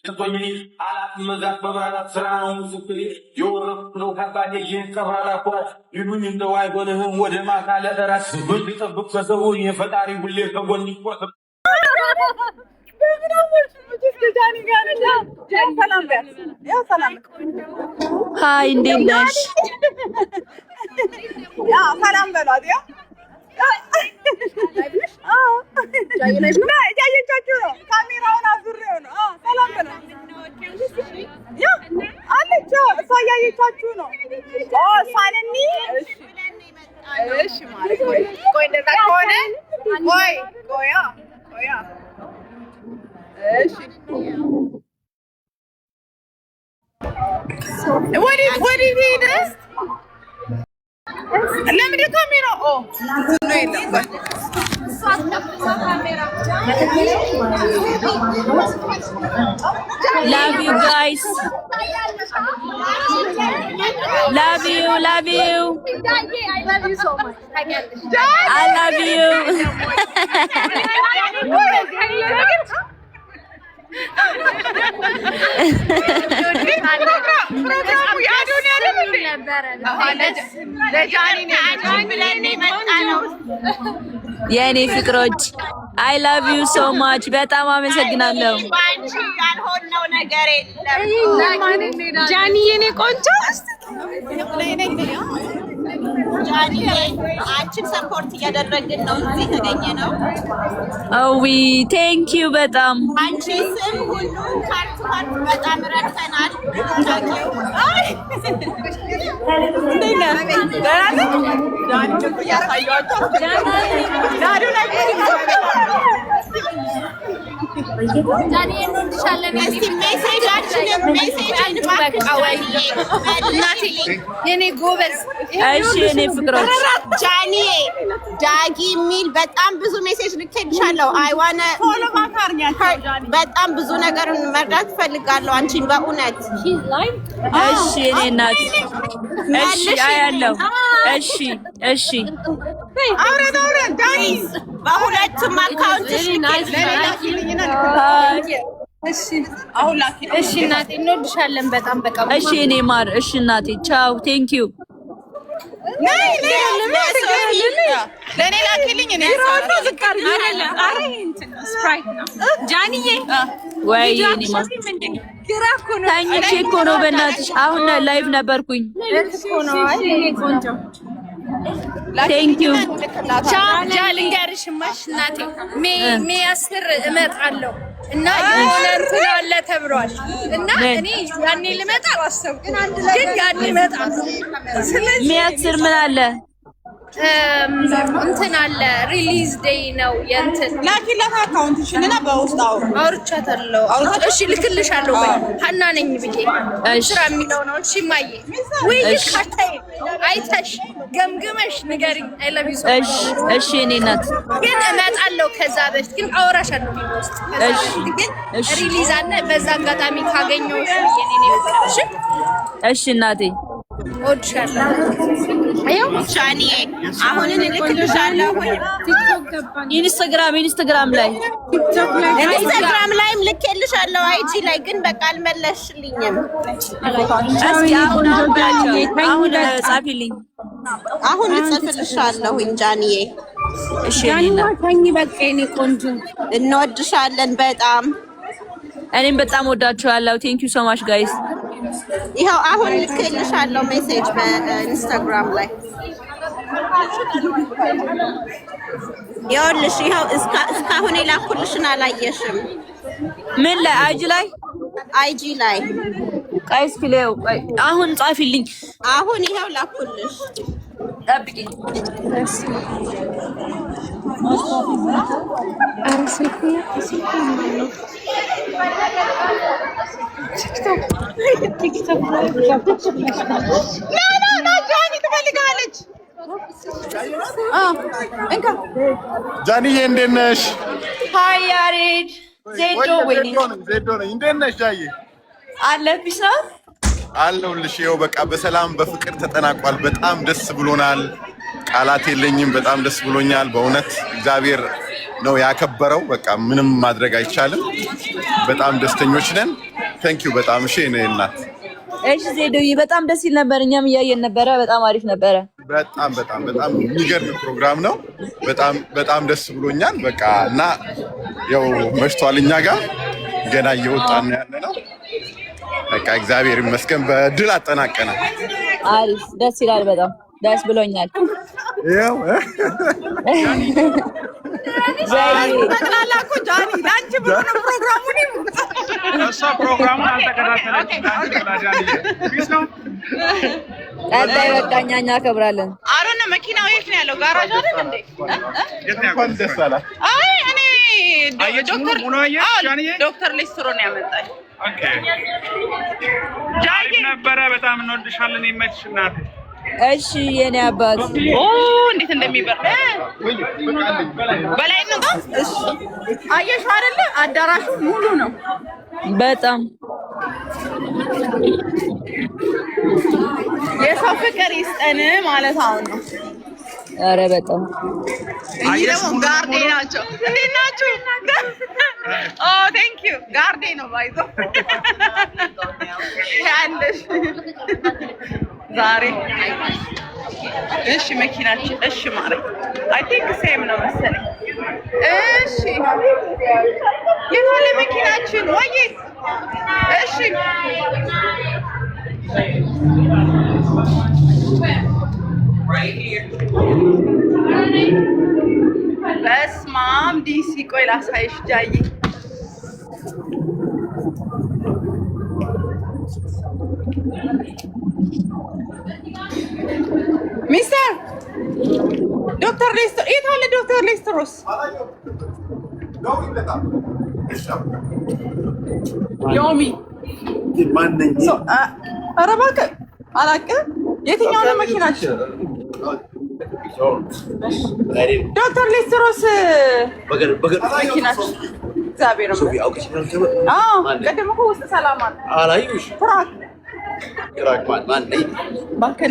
Tony, አላት መዛት በብራራት ስራ ነው ምስክሬ የወረፍነው ከባድ የከባላ ኳስ ይሉኝ እንደው አይጎንህም ወደ ማታ ለደራስ ብትጠብቅ ከሰው የፈጣሪ ሁሌ ከጎን ይቆጥ ሃይ እንዴት ነሽ? ያ ሰላም በሏት። ያ እያየቻችሁ ነው። ካሜራውን አዙሬው ነው። ሰላም በሏት። ያ አለች እሷ እያየቻችሁ ነው። ሳንኒ እሺ ማለት ቆይ እንደዛ ከሆነ ቆያ እሺ what did he do? Let me do camera. Oh, no, love you guys. Love you. I love you so much. I love you. የኔ ፍቅሮች I love you so much በጣም አመሰግናለሁ። ያልሆነው ነገር የለም። ጃኒ የኔ ቆንጆ ጃኒ አንቺን ሰፖርት እያደረግን ነው እዚህ ተገኘ ነው። ዊ ቴንክ ዩ በጣም አንቺ ስም ሁሉ ካርት በጣም ረድተናል። የኔ ጎበዝ እሺ የኔ ፍቅሮች ጃኒ ዳጊ የሚል በጣም ብዙ ሜሴጅ ልኬልሻለሁ። አይዋነ በጣም ብዙ ነገር መርዳት ፈልጋለሁ አንቺን በእውነት። እሺ የኔ እናት እሺ አያለሁ። እሺ አውረድ ዳኒ በሁለቱም አካውንትሽ እሺ እናቴ እንወድሻለን በጣም በቃ እሺ እኔ ማር እሺ እናቴ ቻው ቴንክ ዩ ለኔ ላኪልኝ እኔ ጃኒዬ ወይ እኔ ማር ታኝቼ እኮ ነው በእናትሽ አሁን ላይቭ ነበርኩኝ ቴንክ ዩ ቻው ልንገርሽማሽ እናቴ ሜ 10 እመጣለሁ እና የሆነ እንትን አለ ተብሏል እና እኔ ያኔ ልመጣ አላሰብኩም ግን ያኔ ልመጣ ስለዚህ ሚያክስር ምን አለ እንትን አለ ሪሊዝ ዴይ ነው የእንትን ላኪላት አካውንትሽንና በውስጥ አውርቻታለሁ እሺ ልክልሻለሁ ወይ ሀና ነኝ ብዬ ስራ የሚለው ነው እሺ ማዬ ወይ ካታይ አይተሽ ገምግመሽ ንገሪኝ አይ ላቭ ዩ እሺ እኔ እናት ግን እመጣለሁ ከዛ በፊት ግን አወራሻለሁ ውስጥ ግን ሪሊዝ አለ በዛ አጋጣሚ ካገኘሁሽ የኔ እሺ እናቴ ወድሻለሁ አየው ጃኒዬ አሁን ልክልሻለሁ ኢንስታግራም ላይም ልክልሻለሁ አይጂ ላይ ግን በቃ አልመለስሽልኝም። እስኪ አሁን ጻፊልኝ አሁን ልጽፍልሻለሁ ጃኒዬ። እሺ ጃኒና ታኝ በቃ የኔ ቆንጆ እንወድሻለን በጣም እኔም በጣም ወዳችኋለሁ። ቴንክ ዩ ሶ ማች ጋይስ። ይኸው አሁን ልክልሻለሁ ሜሴጅ በኢንስታግራም ላይ ይኸውልሽ። ይኸው እስካሁን የላኩልሽን አላየሽም? ምን ላይ አይጂ ላይ ቆይ እስኪ ለው አሁን ጻፊልኝ። አሁን ይኸው ላኩልሽ ጠብቂኝ። ጃኒዬ እንዴት ነሽ? ሃይ ያሬድ ዜዶ ወይኔ ዜዶ ነኝ። እንዴት ነሽ ጃዬ? አለብሽ ነው አለሁልሽ። ይኸው በቃ በሰላም በፍቅር ተጠናቋል። በጣም ደስ ብሎናል። ቃላት የለኝም። በጣም ደስ ብሎኛል። በእውነት እግዚአብሔር ነው ያከበረው። በቃ ምንም ማድረግ አይቻልም። በጣም ደስተኞች ነን። ቴንክ ዩ በጣም እሺ እኔ እናት እሺ ዜዶዬ በጣም ደስ ይል ነበር እኛም እያየን ነበረ በጣም አሪፍ ነበረ በጣም የሚገርም ፕሮግራም ነው በጣም ደስ ብሎኛል በቃ እና ያው መሽቷል እኛ ጋር ገና እየወጣን ያለነው በቃ እግዚአብሔር ይመስገን በድል አጠናቀናል አሪፍ ደስ ይላል በጣም ደስ ብሎኛል ያው ጠቅላላኩ ጃኒ ላንቺ ብሎ ነው ፕሮግራሙን እሷ ፕሮግራሙን አልተከታተለችም ቀጣይ በቃ እኛ እናከብራለን አሮን መኪናው የት ነው ያለው ጋራጅ አይደል እንዴ እንኳን ደስ አላት አይ እኔ ዶክተር ሌስትሮ ነው ያመጣኝ ኦኬ ጃኒ ነበረ በጣም እንወድሻለን ይመችሽ እናቴ እሺ የኔ አባት እንዴት እንደሚበር በላይ ነው እሺ አየሽ አይደለ አዳራሹ ሙሉ ነው በጣም የሰው ፍቅር ይስጠን ማለት አሁን ነው ኧረ በጣም እዚህ ደግሞ ጋርዴ ናቸው እንዴት ናችሁ ቴንክ ዩ ጋርዴ ነው ባይዞ ያለሽ ዛሬ እሺ መኪናችን እሺ ማለት አይ ቲንክ ሴም ነው መሰለኝ እሺ የሆነ መኪናችን ወይ እሺ በስማም ዲሲ ቆይ ላሳይሽ ጃይ ሚስተር ዶክተር ሌስተር የት አለ ዶክተር ሌስተሮስ ዮሚ ማንነኝ ኧረ እባክህ አላውቅም የትኛው ነው መኪናችን ዶክተር ሌስተሮስ መኪናችን እግዚአብሔር ይመስገን ቅድም እኮ ውስጥ ሰላም አለ አላየሁሽ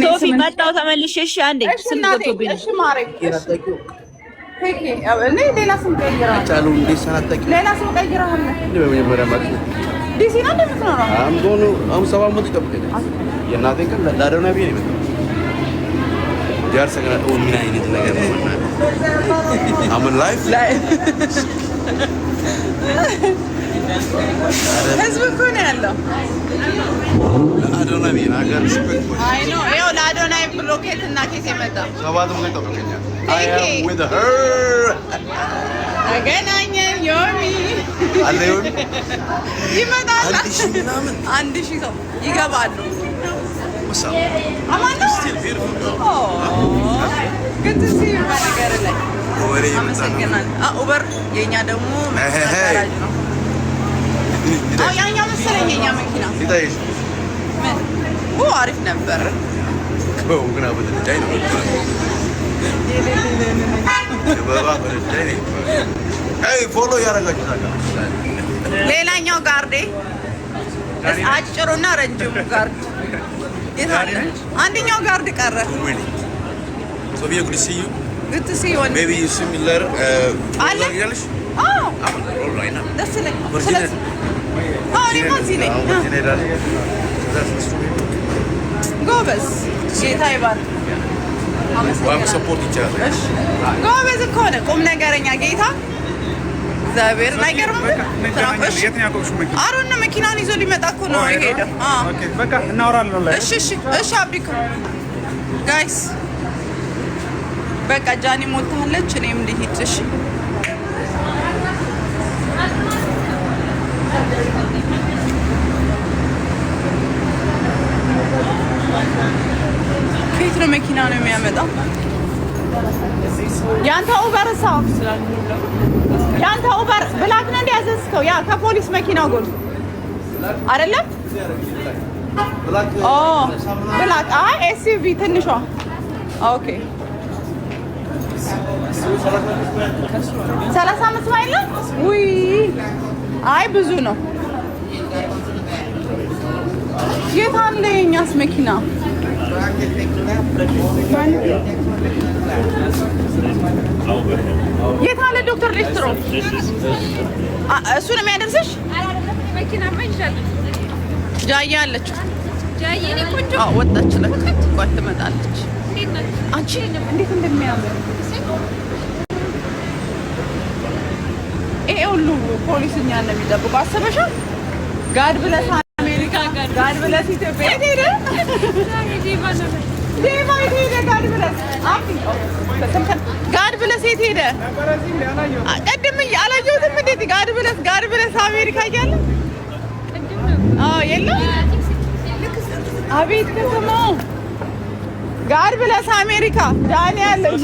ሶፊ መጣሁ ተመልሼ እሺ አንዴ ስልክ ገብቶብኝ ነው እሺ ማሬ እኔ ሌላ ስም ቀይራለሁ ሌላ ስም ቀይራለሁ ዲሲ ነው እንደምትኖረው አሁን 7 ዓመት ይጠብቀኛል የእናቴን ቀን ላደውና ብዬ ነው የመጣሁት ጃርሰ ገና ምን አይነት ነገር ነው አምን ላይፍ ህዝብ እኮ ነው ያለው ላደውና ብዬ ሀገር ስፔክት አይ ኖ ይኸው ለአዶናይ ብሎኬት እና ኬት የመጣ 7 ዓመት ይጠብቀኛል I am with her ተገናኘን ዮሚ አለዩን ይመጣል አንድ ሺህ ሰው ይገባሉ አማን ነው ግን እዚህ ነገር ላይ አመሰግናለሁ ኡበር የኛ ደግሞ መሰራጅ ነው ያኛው መሰለኝ የኛ መኪና ይታይሽ ምን አሪፍ ነበር ግን አበደ ዳይ ነው ፎሎ ያደረጋችሁ ሌላኛው ጋርዴ አጭሩና ረጅሙ ጋርድ የታለ አንደኛው ጋርድ ቀረ ሶፊያ ጉድ ሲ ዩ good to see you maybe you similar አለ ያለሽ ኦልራይት ደስ ይለኛል ስለዚህ እኔማ እዚህ ነኝ ጎበዝ ጌታ ይባርክ ዋም ሰፖርት ይቻላል ጎበዝ እኮ ነው ቁም ነገረኛ ጌታ እግዚአብሔር አይገርምም አሮን መኪናን ይዞ ሊመጣ እኮ ነው የሄደው ኦኬ በቃ እናወራለን ላይ እሺ አብሪኮ ጋይስ በቃ ጃኒ ሞልታለች እኔም ልሂድ እሺ ከየት ነው መኪና ነው የሚያመጣው ያንተ ኡበር ሳው ያንተ ኡበር ብላክ ነው እንዲያዘዝከው ያ ከፖሊስ መኪናው ጎን አይደለም ብላክ አይ ኤስዩቪ ትንሿ ኦኬ 35 ማይል ነው ውይ አይ ብዙ ነው የት አለ የኛስ መኪና የት አለ ዶክተር ሌስትሮ እሱ ነው የሚያደርስሽ መኪና ማይሻል ጃያ አለች። ጃዬ እኔ ቆንጆ ወጣች ለካ ቆይ ትመጣለች። አንቺ እንዴት እንደሚያምር ይሄ ሁሉ ፖሊስ እኛን ነው የሚጠብቀው። አስበሻል? ጋድ ብለስ አሜሪካ፣ ጋድ ብለስ ኢትዮጵያ። የት ሄደ? ዴቫ የት ሄደ? ጋድ ብለስ ጋድ ብለስ የት ሄደ? ቅድም አላየሁትም። እንዴት ጋድ ብለስ አሜሪካ እያለ የለም። አቤት ከተማው ጋድ ብለስ አሜሪካ ዳኒ ያለች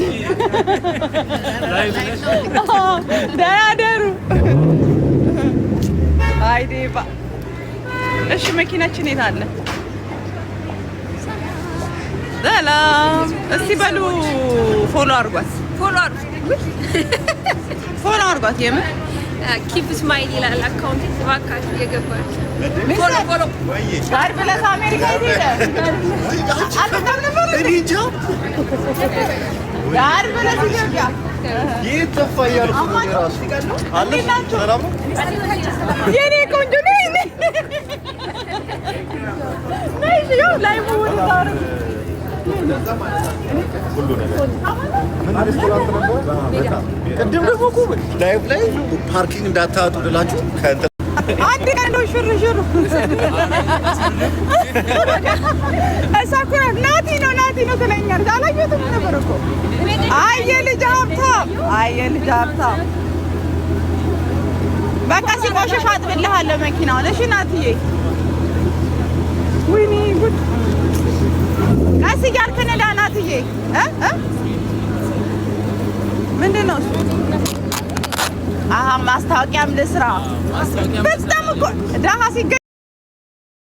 ደህና ደሩ። አይ ዴቫ እሺ፣ መኪናችን የት አለ? ሰላም። እስቲ በሉ ፎሎ አድርጓት፣ ፎሎ አድርጓት። የምን ኪፕ ስማይል ይላል አካውንት እባካችሁ እየገባችሁ ፎሎ ጋድ ብለስ አሜሪካ የት ሄደ? ጋድ ብለስ ኢትዮጵያ የኔ ቆንጆ ላይ ቅድም ደግሞ እኮ ላይቭ ላይ ፓርኪንግ እንዳታጡ ልላችሁ አንድ ቀን እንደው ሽርሽሩ እሷ እኮ ናቲ ነው ትለኛለች። አላየሁትም ነበር እኮ። አይ የልጅ ሀብታም በቃ ሲቆሽሽ አጥብልሃለሁ መኪናውን። እሺ ናትዬ፣ ወይኔ ጉድ! ቀስ እያልክ ነዳ ናትዬ። ምንድን ነው እሱ? ማስታወቂያም ልስራ። በጣም እኮ ደሃ ሲገኝ